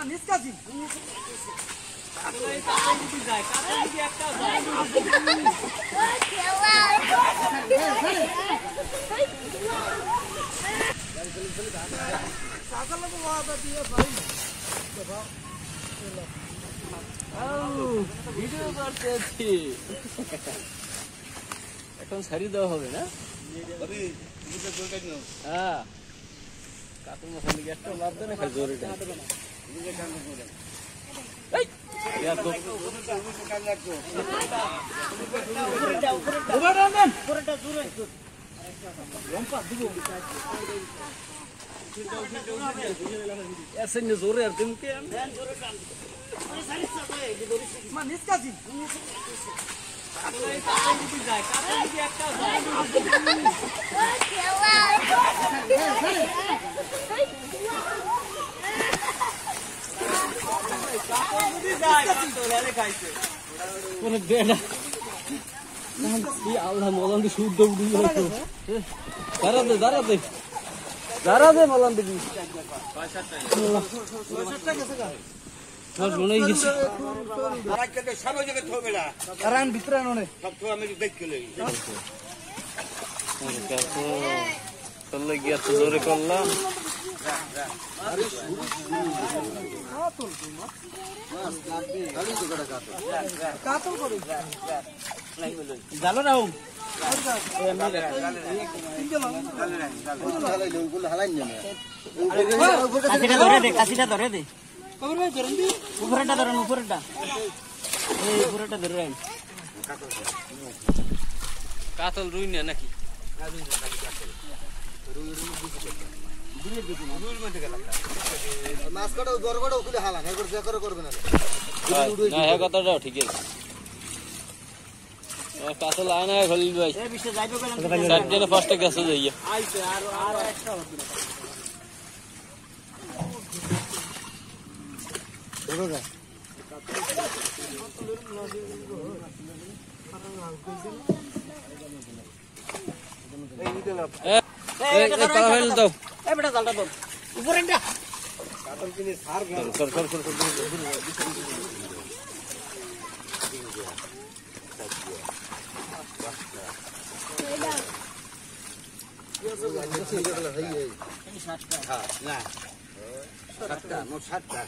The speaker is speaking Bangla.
নিষ্কাশি ভিডিও করতেছি এখন ছাড়ি দেওয়া হবে না? হ্যাঁ কাকুর মশান দিকে একটা লাভ দেয় না খালি জোরে জোরে আর তুমি নিষ্কাশি আল্লাহ মলান দি শুদ্ধ দাঁড়াতে দাঁড়াতে দাঁড়াতে মলান দিবি ভিতরে চললে গিয়ে জোরে করলাম জালো না কাশিটা ধরে দে উপরেটা ধরেন উপরেটা উপরেটা ধরে কাতল রুই না নাকি কথাটাও ঠিক আছে কাতল আয় না খলিল ভাই ফার্স্টে গেছে যাইয়া দাও উপরেটা না 7টা